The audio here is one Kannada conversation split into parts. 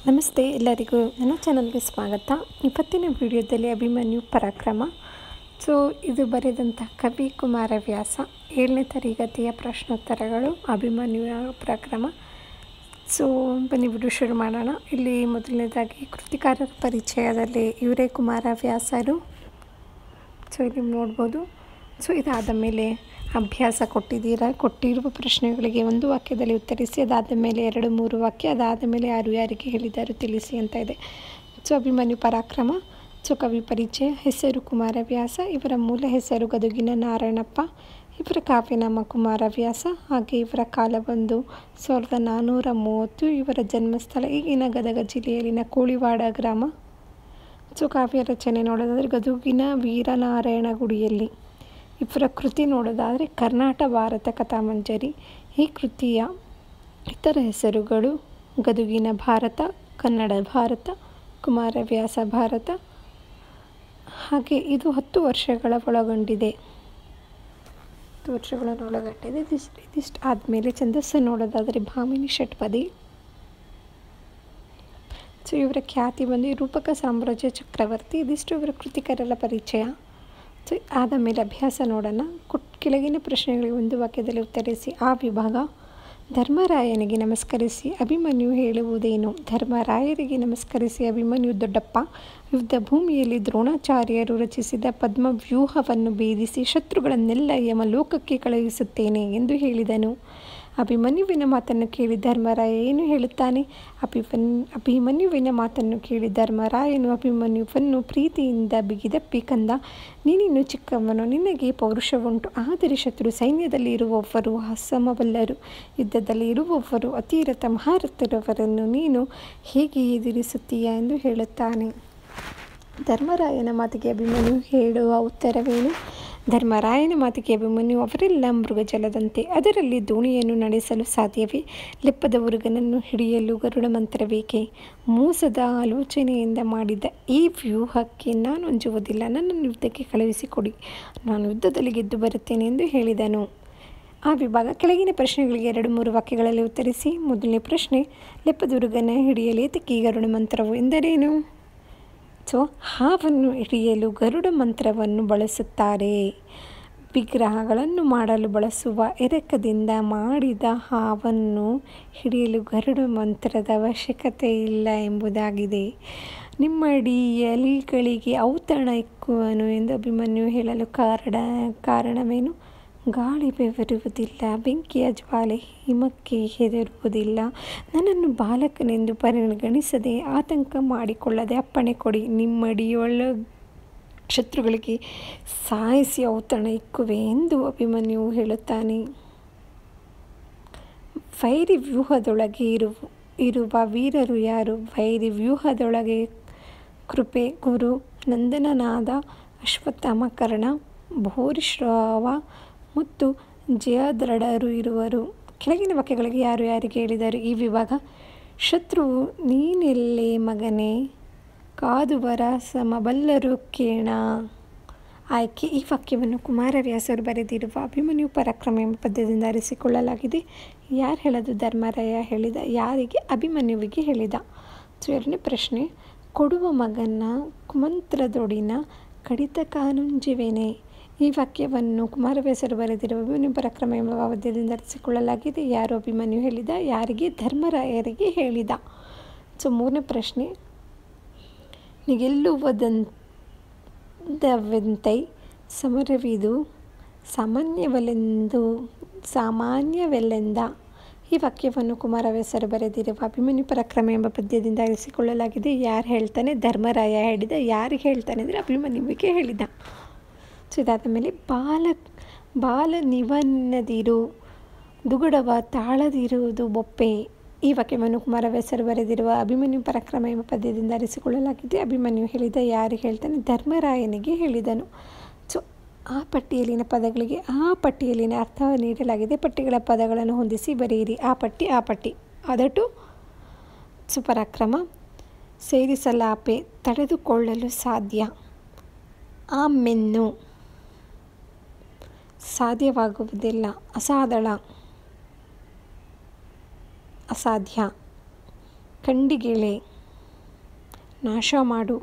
ನಮಸ್ತೆ ಎಲ್ಲರಿಗೂ ನನ್ನ ಚಾನಲ್ಗೆ ಸ್ವಾಗತ. ಇವತ್ತಿನ ವಿಡಿಯೋದಲ್ಲಿ ಅಭಿಮನ್ಯು ಪರಾಕ್ರಮ. ಇದು ಬರೆದಂಥ ಕವಿ ಕುಮಾರವ್ಯಾಸ. 7ನೇ ತರಗತಿಯ ಪ್ರಶ್ನೋತ್ತರಗಳು ಅಭಿಮನ್ಯು ಪರಾಕ್ರಮ. ಬನ್ನಿ ವಿಡಿಯೋ ಶುರು ಮಾಡೋಣ. ಇಲ್ಲಿ ಮೊದಲನೇದಾಗಿ ಕೃತಿಕಾರರ ಪರಿಚಯದಲ್ಲಿ ಇವರೇ ಕುಮಾರವ್ಯಾಸರು. ಇಲ್ಲಿ ನೋಡ್ಬೋದು. ಇದಾದ ಮೇಲೆ ಅಭ್ಯಾಸ ಕೊಟ್ಟಿರುವ ಪ್ರಶ್ನೆಗಳಿಗೆ ಒಂದು ವಾಕ್ಯದಲ್ಲಿ ಉತ್ತರಿಸಿ, ಅದಾದ ಮೇಲೆ 2-3 ವಾಕ್ಯ, ಅದಾದ ಮೇಲೆ ಯಾರಿಗೆ ಹೇಳಿದರು ತಿಳಿಸಿ ಅಂತ ಇದೆ. ಅಭಿಮನ್ಯು ಪರಾಕ್ರಮ. ಕವಿ ಪರಿಚಯ. ಹೆಸರು ಕುಮಾರವ್ಯಾಸ. ಇವರ ಮೂಲ ಹೆಸರು ಗದುಗಿನ ನಾರಾಯಣಪ್ಪ. ಇವರ ಕಾವ್ಯನಾಮ ಕುಮಾರವ್ಯಾಸ. ಹಾಗೆ ಇವರ ಕಾಲ ಬಂದು 1430. ಇವರ ಜನ್ಮಸ್ಥಳ ಈಗಿನ ಗದಗ ಜಿಲ್ಲೆಯಲ್ಲಿನ ಕೋಳಿವಾಡ ಗ್ರಾಮ. ಕಾವ್ಯ ರಚನೆ ನೋಡೋದಾದರೆ ಗದುಗಿನ ವೀರನಾರಾಯಣಗುಡಿಯಲ್ಲಿ. ಇವರ ಕೃತಿ ನೋಡೋದಾದರೆ ಕರ್ನಾಟ ಭಾರತ ಕಥಾಮಂಜರಿ. ಈ ಕೃತಿಯ ಇತರ ಹೆಸರುಗಳು ಗದುಗಿನ ಭಾರತ, ಕನ್ನಡ ಭಾರತ, ಕುಮಾರವ್ಯಾಸ ಭಾರತ. ಹಾಗೆ ಇದು 10 ವರ್ಷಗಳ ಒಳಗೊಂಡಿದೆ. 10 ವರ್ಷಗಳನ್ನು ಒಳಗೊಂಡಿದೆ. ಇದಿಷ್ಟು ಆದಮೇಲೆ ಛಂದಸ್ಸು ನೋಡೋದಾದರೆ ಭಾಮಿನಿ ಷಟ್ಪದಿ. ಇವರ ಖ್ಯಾತಿ ಬಂದು ರೂಪಕ ಸಾಮ್ರಾಜ್ಯ ಚಕ್ರವರ್ತಿ. ಇದಿಷ್ಟು ಇವರ ಕೃತಿಕರೆಲ್ಲ ಪರಿಚಯ. ಆದ ಮೇಲೆ ಅಭ್ಯಾಸ ನೋಡೋಣ. ಕೆಳಗಿನ ಪ್ರಶ್ನೆಗಳಿಗೆ ಒಂದು ವಾಕ್ಯದಲ್ಲಿ ಉತ್ತರಿಸಿ. ಆ ವಿಭಾಗ. ಧರ್ಮರಾಯನಿಗೆ ನಮಸ್ಕರಿಸಿ ಅಭಿಮನ್ಯು ಹೇಳುವುದೇನು? ಧರ್ಮರಾಯರಿಗೆ ನಮಸ್ಕರಿಸಿ ಅಭಿಮನ್ಯು ದೊಡ್ಡಪ್ಪ ಯುದ್ಧ ಭೂಮಿಯಲ್ಲಿ ದ್ರೋಣಾಚಾರ್ಯರು ರಚಿಸಿದ ಪದ್ಮವ್ಯೂಹವನ್ನು ಭೇದಿಸಿ ಶತ್ರುಗಳನ್ನೆಲ್ಲ ಯಮಲೋಕಕ್ಕೆ ಕಳುಹಿಸುತ್ತೇನೆ ಎಂದು ಹೇಳಿದನು. ಅಭಿಮನ್ಯುವಿನ ಮಾತನ್ನು ಕೇಳಿ ಧರ್ಮರಾಯ ಏನು ಹೇಳುತ್ತಾನೆ? ಅಭಿಮನ್ಯುವಿನ ಮಾತನ್ನು ಕೇಳಿ ಧರ್ಮರಾಯನು ಅಭಿಮನ್ಯುವನ್ನು ಪ್ರೀತಿಯಿಂದ ಬಿಗಿದಪ್ಪಿ, ಕಂದ, ನೀನಿನ್ನು ಚಿಕ್ಕವನು, ನಿನಗೆ ಪೌರುಷವುಂಟು. ಆದರೆ ಶತ್ರು ಸೈನ್ಯದಲ್ಲಿ ಇರುವವರು ಅಸಮಬಲ್ಲರು. ಯುದ್ಧದಲ್ಲಿ ಇರುವವರು ಅತಿರಥ ಮಹಾರಥರವರನ್ನು ನೀನು ಹೇಗೆ ಎದುರಿಸುತ್ತೀಯ ಎಂದು ಹೇಳುತ್ತಾನೆ. ಧರ್ಮರಾಯನ ಮಾತಿಗೆ ಅಭಿಮನ್ಯು ಹೇಳುವ ಉತ್ತರವೇನು? ಧರ್ಮರಾಯನ ಮಾತಿಗೆ ಅಭಿಮನ್ಯು, ಅವರೆಲ್ಲ ಮೃಗಜಲದಂತೆ, ಅದರಲ್ಲಿ ದೋಣಿಯನ್ನು ನಡೆಸಲು ಸಾಧ್ಯವೇ? ಲೆಪ್ಪದ ಉರುಗನನ್ನು ಹಿಡಿಯಲು ಗರುಡ ಮಂತ್ರಬೇಕೆ? ಮೋಸದ ಆಲೋಚನೆಯಿಂದ ಮಾಡಿದ ಈ ವ್ಯೂಹಕ್ಕೆ ನಾನು ಅಂಜುವುದಿಲ್ಲ. ನನ್ನನ್ನು ಯುದ್ಧಕ್ಕೆ ಕಳುಹಿಸಿಕೊಡಿ, ನಾನು ಯುದ್ಧದಲ್ಲಿ ಗೆದ್ದು ಬರುತ್ತೇನೆ ಎಂದು ಹೇಳಿದನು. ಆ ವಿಭಾಗ. ಕೆಳಗಿನ ಪ್ರಶ್ನೆಗಳಿಗೆ 2-3 ವಾಕ್ಯಗಳಲ್ಲಿ ಉತ್ತರಿಸಿ. ಮೊದಲನೇ ಪ್ರಶ್ನೆ, ಲೆಪ್ಪದುರುಗನ ಹಿಡಿಯಲೇತಕ್ಕೆ ಗರುಡ ಮಂತ್ರವು ಎಂದರೇನು? ಹಾವನ್ನು ಹಿಡಿಯಲು ಗರುಡ ಮಂತ್ರವನ್ನು ಬಳಸುತ್ತಾರೆ. ವಿಗ್ರಹಗಳನ್ನು ಮಾಡಲು ಬಳಸುವ ಎರಕದಿಂದ ಮಾಡಿದ ಹಾವನ್ನು ಹಿಡಿಯಲು ಗರುಡ ಮಂತ್ರದ ಅವಶ್ಯಕತೆ ಇಲ್ಲ ಎಂಬುದಾಗಿದೆ. ನಿಮ್ಮಡಿಯಲಿಗಳಿಗೆ ಔತಣ ಇಕ್ಕುವನು ಎಂದು ಅಭಿಮನ್ಯು ಹೇಳಲು ಕಾರಣವೇನು? ಗಾಳಿ ಬೆವರುವುದಿಲ್ಲ, ಬೆಂಕಿಯ ಜ್ವಾಲೆ ಹಿಮಕ್ಕೆ ಹೆದರುವುದಿಲ್ಲ. ನನ್ನನ್ನು ಬಾಲಕನೆಂದು ಪರಿಗಣಿಸದೆ ಆತಂಕ ಮಾಡಿಕೊಳ್ಳದೆ ಅಪ್ಪಣೆ ಕೊಡಿ. ನಿಮ್ಮಡಿಯೊಳ ಶತ್ರುಗಳಿಗೆ ಸಾಯಿಸಿ ಔತಣ ಇಕ್ಕುವೆ ಎಂದು ಅಭಿಮನ್ಯು ಹೇಳುತ್ತಾನೆ. ವೈರಿ ವ್ಯೂಹದೊಳಗೆ ಇರುವ ವೀರರು ಯಾರು? ವೈರಿ ವ್ಯೂಹದೊಳಗೆ ಕೃಪೆ, ಗುರು, ನಂದನನಾದ, ಅಶ್ವತ್ಥಾಮ, ಕರ್ಣ, ಭೂರಿಶ್ರವ ಮತ್ತು ಜಯದ್ರಢರು ಇರುವರು. ಕೆಳಗಿನ ವಾಕ್ಯಗಳಿಗೆ ಯಾರಿಗೆ ಹೇಳಿದರು? ಈ ವಿಭಾಗ. ಶತ್ರುವು ನೀನೆಲ್ಲೇ ಮಗನೇ, ಕಾದುವರ ಸಮಬಲ್ಲರು ಕೇಣ. ಆಯ್ಕೆ. ಈ ವಾಕ್ಯವನ್ನು ಕುಮಾರವ್ಯಾಸರು ಬರೆದಿರುವ ಅಭಿಮನ್ಯು ಪರಾಕ್ರಮ ಎಂಬ ಪದ್ಯದಿಂದ ಆರಿಸಿಕೊಳ್ಳಲಾಗಿದೆ. ಯಾರು ಹೇಳೋದು? ಧರ್ಮರಾಯ ಹೇಳಿದ. ಯಾರಿಗೆ? ಅಭಿಮನ್ಯುವಿಗೆ ಹೇಳಿದ. 2ನೇ ಪ್ರಶ್ನೆ, ಕೊಡುವ ಮಗನ ಕುಮಂತ್ರದೊಡಿನ ಕಡಿತ ಕಾನುಂಜುವೆನೆ. ಈ ವಾಕ್ಯವನ್ನು ಕುಮಾರವ್ಯಾಸರು ಬರೆದಿರುವ ಅಭಿಮನ್ಯು ಪರಾಕ್ರಮ ಎಂಬ ಪದ್ಯದಿಂದ ಆರಿಸಿಕೊಳ್ಳಲಾಗಿದೆ. ಯಾರು? ಅಭಿಮನ್ಯು ಹೇಳಿದ. ಯಾರಿಗೆ? ಧರ್ಮರಾಯರಿಗೆ ಹೇಳಿದ. 3ನೇ ಪ್ರಶ್ನೆ, ನಿಗೆಲ್ಲುವುದಂದವೆಂತೈ ಸಮರವಿದು ಸಾಮಾನ್ಯವೆಲ್ಲೆಂದ. ಈ ವಾಕ್ಯವನ್ನು ಕುಮಾರವ್ಯಾಸರು ಬರೆದಿರುವ ಅಭಿಮನ್ಯು ಪರಾಕ್ರಮ ಎಂಬ ಪದ್ಯದಿಂದ ಆರಿಸಿಕೊಳ್ಳಲಾಗಿದೆ. ಯಾರು ಹೇಳ್ತಾನೆ? ಧರ್ಮರಾಯ ಹೇಳಿದ. ಯಾರಿಗೆ ಹೇಳ್ತಾನೆ ಅಂದರೆ ಅಭಿಮನ್ಯುವಿಗೆ ಹೇಳಿದ. ಇದಾದ ಮೇಲೆ ಬಾಲ ನಿವನ್ನದಿರು ದುಗುಡವ ತಾಳದಿರುವುದು ಬೊಪ್ಪೆ. ಈ ವಾಕ್ಯವನ್ನು ಕುಮಾರವ್ಯಾಸರು ಬರೆದಿರುವ ಅಭಿಮನ್ಯು ಪರಾಕ್ರಮ ಎಂಬ ಪದ್ಯದಿಂದ ಆರಿಸಿಕೊಳ್ಳಲಾಗಿದೆ. ಅಭಿಮನ್ಯು ಹೇಳಿದ. ಯಾರಿಗೆ ಹೇಳ್ತಾನೆ? ಧರ್ಮರಾಯನಿಗೆ ಹೇಳಿದನು. ಆ ಪಟ್ಟಿಯಲ್ಲಿನ ಪದಗಳಿಗೆ ಆ ಪಟ್ಟಿಯಲ್ಲಿನ ಅರ್ಥ ನೀಡಲಾಗಿದೆ. ಪಟ್ಟಿಗಳ ಪದಗಳನ್ನು ಹೊಂದಿಸಿ ಬರೆಯಿರಿ. ಆ ಪಟ್ಟಿ ಅದಟು ಪರಾಕ್ರಮ. ಸೇರಿಸಲಾಪೆ, ತಡೆದುಕೊಳ್ಳಲು ಸಾಧ್ಯ. ಆಮೆನ್ನು, ಸಾಧ್ಯವಾಗುವುದಿಲ್ಲ. ಅಸಾಧಳ, ಅಸಾಧ್ಯ. ಕಂಡಿಗೆಳೆ, ನಾಶ ಮಾಡು,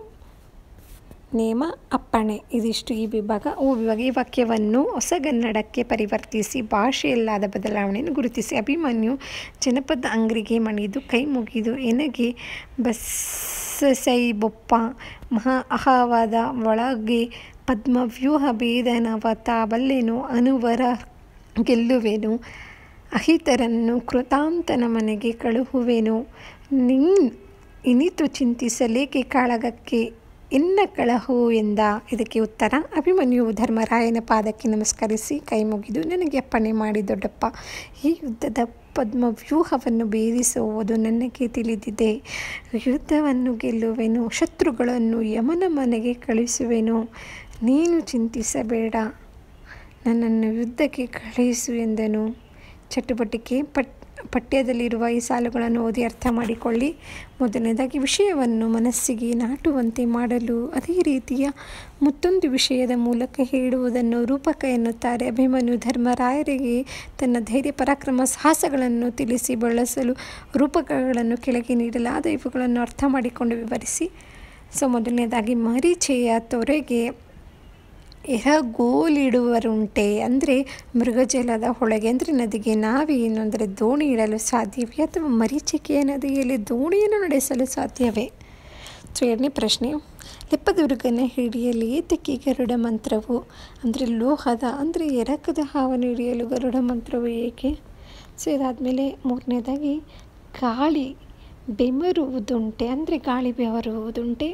ನೇಮ ಅಪ್ಪಣೆ. ಇದಿಷ್ಟು ಈ ವಿಭಾಗ. ಈ ವಾಕ್ಯವನ್ನು ಹೊಸಗನ್ನಡಕ್ಕೆ ಪರಿವರ್ತಿಸಿ ಭಾಷೆಯಲ್ಲಾದ ಬದಲಾವಣೆಯನ್ನು ಗುರುತಿಸಿ. ಅಭಿಮನ್ಯು ಜನಪದ ಅಂಗ್ರಿಗೆ ಮಣಿದು ಕೈ ಮುಗಿದು ಎನಗೆ ಬಸ್ಸೈ ಬೊಪ್ಪ ಮಹಾ ಅಹವಾದ ಒಳಗೆ ಪದ್ಮವ್ಯೂಹ ಭೇದನವ ತಾಬಲ್ಲೆನು ಅನುವರ ಗೆಲ್ಲುವೆನು ಅಹಿತರನ್ನು ಕೃತಾಂತನ ಮನೆಗೆ ಕಳುಹುವೆನು ಇನಿತು ಚಿಂತಿಸಲೇಕೆ ಕಾಳಗಕ್ಕೆ ಎನ್ನ ಕಳಹು ಎಂದ. ಇದಕ್ಕೆ ಉತ್ತರ: ಅಭಿಮನ್ಯುವು ಧರ್ಮರಾಯನ ಪಾದಕ್ಕೆ ನಮಸ್ಕರಿಸಿ ಕೈ ಮುಗಿದು, ನನಗೆ ಅಪ್ಪಣೆ ಮಾಡಿ ದೊಡ್ಡಪ್ಪ, ಈ ಯುದ್ಧದ ಪದ್ಮವ್ಯೂಹವನ್ನು ಭೇದಿಸುವುದು ನನಗೆ ತಿಳಿದಿದೆ. ಯುದ್ಧವನ್ನು ಗೆಲ್ಲುವೆನು, ಶತ್ರುಗಳನ್ನು ಯಮನ ಮನೆಗೆ ಕಳುಹಿಸುವೆನು. ನೀನು ಚಿಂತಿಸಬೇಡ, ನನ್ನನ್ನು ಯುದ್ಧಕ್ಕೆ ಕಳುಹಿಸು ಎಂದನು. ಚಟುವಟಿಕೆ ಪಠ್ಯದಲ್ಲಿರುವ ಈ ಸಾಲುಗಳನ್ನು ಓದಿ ಅರ್ಥ ಮಾಡಿಕೊಳ್ಳಿ. ಮೊದಲನೇದಾಗಿ, ವಿಷಯವನ್ನು ಮನಸ್ಸಿಗೆ ನಾಟುವಂತೆ ಮಾಡಲು ಅದೇ ರೀತಿಯ ಮತ್ತೊಂದು ವಿಷಯದ ಮೂಲಕ ಹೇಳುವುದನ್ನು ರೂಪಕ ಎನ್ನುತ್ತಾರೆ. ಅಭಿಮನ್ಯು ಧರ್ಮರಾಯರಿಗೆ ತನ್ನ ಧೈರ್ಯ ಪರಾಕ್ರಮ ಸಾಹಸಗಳನ್ನು ತಿಳಿಸಿ ಬಳಸಲು ರೂಪಕಗಳನ್ನು ಕೆಳಗೆ ನೀಡಲಾದ ಇವುಗಳನ್ನು ಅರ್ಥ ಮಾಡಿಕೊಂಡು ವಿವರಿಸಿ. ಮೊದಲನೇದಾಗಿ, ಮರೀಚೆಯ ತೊರೆಗೆ ಎರಗೋಲಿಡುವರುಂಟೆ ಅಂದರೆ ಮೃಗಜಲದ ಒಳಗೆ ಅಂದರೆ ನದಿಗೆ ನಾವೇನು ಅಂದರೆ ದೋಣಿ ಇಡಲು ಸಾಧ್ಯವೇ ಅಥವಾ ಮರೀಚಿಕೆಯ ನದಿಯಲ್ಲಿ ದೋಣಿಯನ್ನು ನಡೆಸಲು ಸಾಧ್ಯವೇ? ಎರಡನೇ ಪ್ರಶ್ನೆ, ಲೆಪ್ಪದುರ್ಗನ ಹಿಡಿಯಲು ಏತಕ್ಕೆ ಗರುಡ ಮಂತ್ರವು ಅಂದರೆ ಲೋಹದ ಅಂದರೆ ಎರಕದ ಹಾವನ್ನು ಹಿಡಿಯಲು ಗರುಡ ಮಂತ್ರವು ಏಕೆ? ಇದಾದಮೇಲೆ ಮೂರನೇದಾಗಿ, ಗಾಳಿ ಬೆಮರುವುದುಂಟೆ ಅಂದರೆ ಗಾಳಿ ಬೆವರುವುದುಂಟೆ.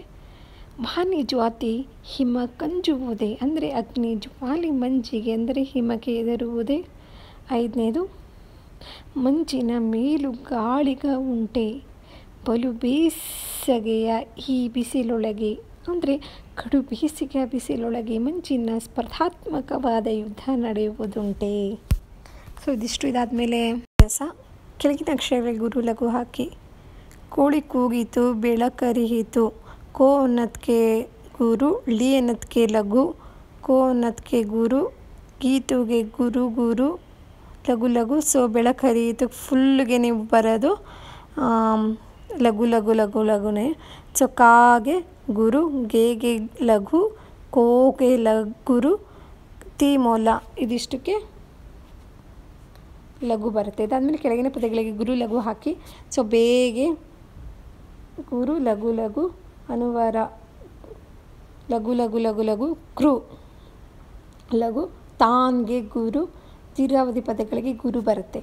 ವಾನಿ ಜ್ವಾತಿ ಹಿಮ ಕಂಜುವುದೇ ಅಂದರೆ ಅಗ್ನಿ ಜ್ವಾಲಿ ಮಂಜಿಗೆ ಅಂದರೆ ಹಿಮಕ್ಕೆ ಎದರುವುದೇ. ಐದನೇದು, ಮಂಜಿನ ಮೇಲು ಗಾಳಿಗ ಉಂಟೆ ಬಲು ಬೇಸಗೆಯ ಈ ಬಿಸಿಲೊಳಗೆ ಅಂದರೆ ಕಡು ಬೇಸಿಗೆಯ ಬಿಸಿಲೊಳಗೆ ಮಂಜಿನ ಸ್ಪರ್ಧಾತ್ಮಕವಾದ ಯುದ್ಧ ನಡೆಯುವುದುಂಟೆ. ಇದಿಷ್ಟು. ಇದಾದಮೇಲೆ ಕೆಳಗಿನ ಅಕ್ಷರಗಳಿಗೆ ಗುರು ಲಘು ಹಾಕಿ. ಕೋಳಿ ಕೂಗಿತು, ಬೆಳಕರಿಯಿತು. ಕೋ ಅನ್ನೋದಕ್ಕೆ ಗುರು, ಳಿ ಅನ್ನೋದಕ್ಕೆ ಲಘು, ಕೋ ಅನ್ನೋದಕ್ಕೆ ಗುರು, ಗೀತುಗೆ ಗುರು ಗುರು, ಲಘು ಲಘು. ಬೆಳಕರಿಯಿತು ಫುಲ್ಗೆ ನೀವು ಬರೋದು ಲಘು ಲಘು ಲಘು ಲಘುನೇ. ಕಾಗೆ ಗುರು, ಗೇಗೆ ಲಘು, ಕೋಗೆ ಗುರು, ತಿ ಮೊಲ ಇದಿಷ್ಟಕ್ಕೆ ಲಘು ಬರುತ್ತೆ. ಇದಾದಮೇಲೆ ಕೆಳಗಿನ ಪದಗಳಿಗೆ ಗುರು ಲಘು ಹಾಕಿ. ಬೇಗೆ ಗುರು ಲಘು ಲಘು, ಅನುವಾರ ಲಘು ಲಘು ಲಘು ಲಘು, ಕೃ ಲಘು, ತಾನ್ಗೆ ಗುರು. ದೀರ್ಘಾವಧಿ ಪದಗಳಿಗೆ ಗುರು ಬರುತ್ತೆ.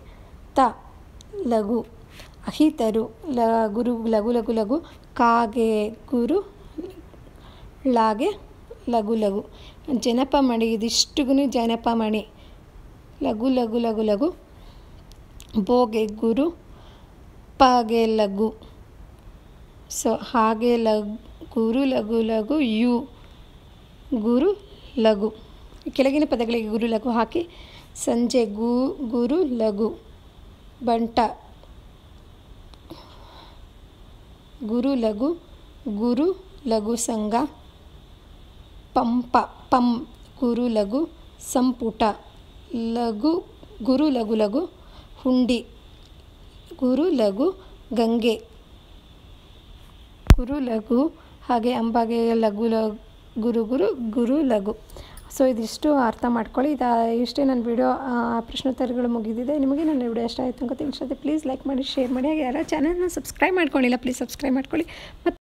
ತ ಲಘು, ಅಹಿತರು ಗುರು ಲಘು ಲಘು ಲಘು, ಕಾಗೆ ಗುರು, ಳಾಗೆ ಲಘು ಲಘು. ಜನಪಮಣಿ ಇದಿಷ್ಟುಗೂ ಜನಪಮಣಿ ಲಘು ಲಘು ಲಘು ಲಘು, ಬೋಗೆ ಗುರು, ಪಗೆ ಲಘು. ಹಾಗೆ ಗುರು ಲಘು ಲಘು, ಯು ಗುರು ಲಘು. ಕೆಳಗಿನ ಪದಗಳಿಗೆ ಗುರು ಲಘು ಹಾಕಿ. ಸಂಜೆ ಗುರು ಲಘು, ಬಂಟ ಗುರು ಲಘು, ಗುರು ಲಘು ಸಂಘ, ಪಂ ಗುರು ಲಘು, ಸಂಪುಟ ಲಘು ಗುರು ಲಘು ಲಘು, ಹುಂಡಿ ಗುರು ಲಘು, ಗಂಗೆ ಗುರು ಲಘು. ಹಾಗೆ ಅಂಬಾಗೆ ಲಘು ಗುರು ಗುರು ಗುರು ಲಘು. ಇದಿಷ್ಟು ಅರ್ಥ ಮಾಡ್ಕೊಳ್ಳಿ. ಇಷ್ಟೇ ನನ್ನ ವಿಡಿಯೋ. ಪ್ರಶ್ನೋತ್ತರಗಳು ಮುಗಿದಿದೆ. ನಿಮಗೆ ನನ್ನ ವಿಡಿಯೋ ಇಷ್ಟ ಆಯಿತು ಅಂತ ತಿಳಿಸೋದು ಪ್ಲೀಸ್ ಲೈಕ್ ಮಾಡಿ, ಶೇರ್ ಮಾಡಿ. ಹಾಗೆ ಯಾರು ಚಾನಲ್ನ ಸಬ್ಸ್ಕ್ರೈಬ್ ಮಾಡ್ಕೊಂಡಿಲ್ಲ ಪ್ಲೀಸ್ ಸಬ್ಸ್ಕ್ರೈಬ್ ಮಾಡ್ಕೊಳ್ಳಿ. ಮತ್ತು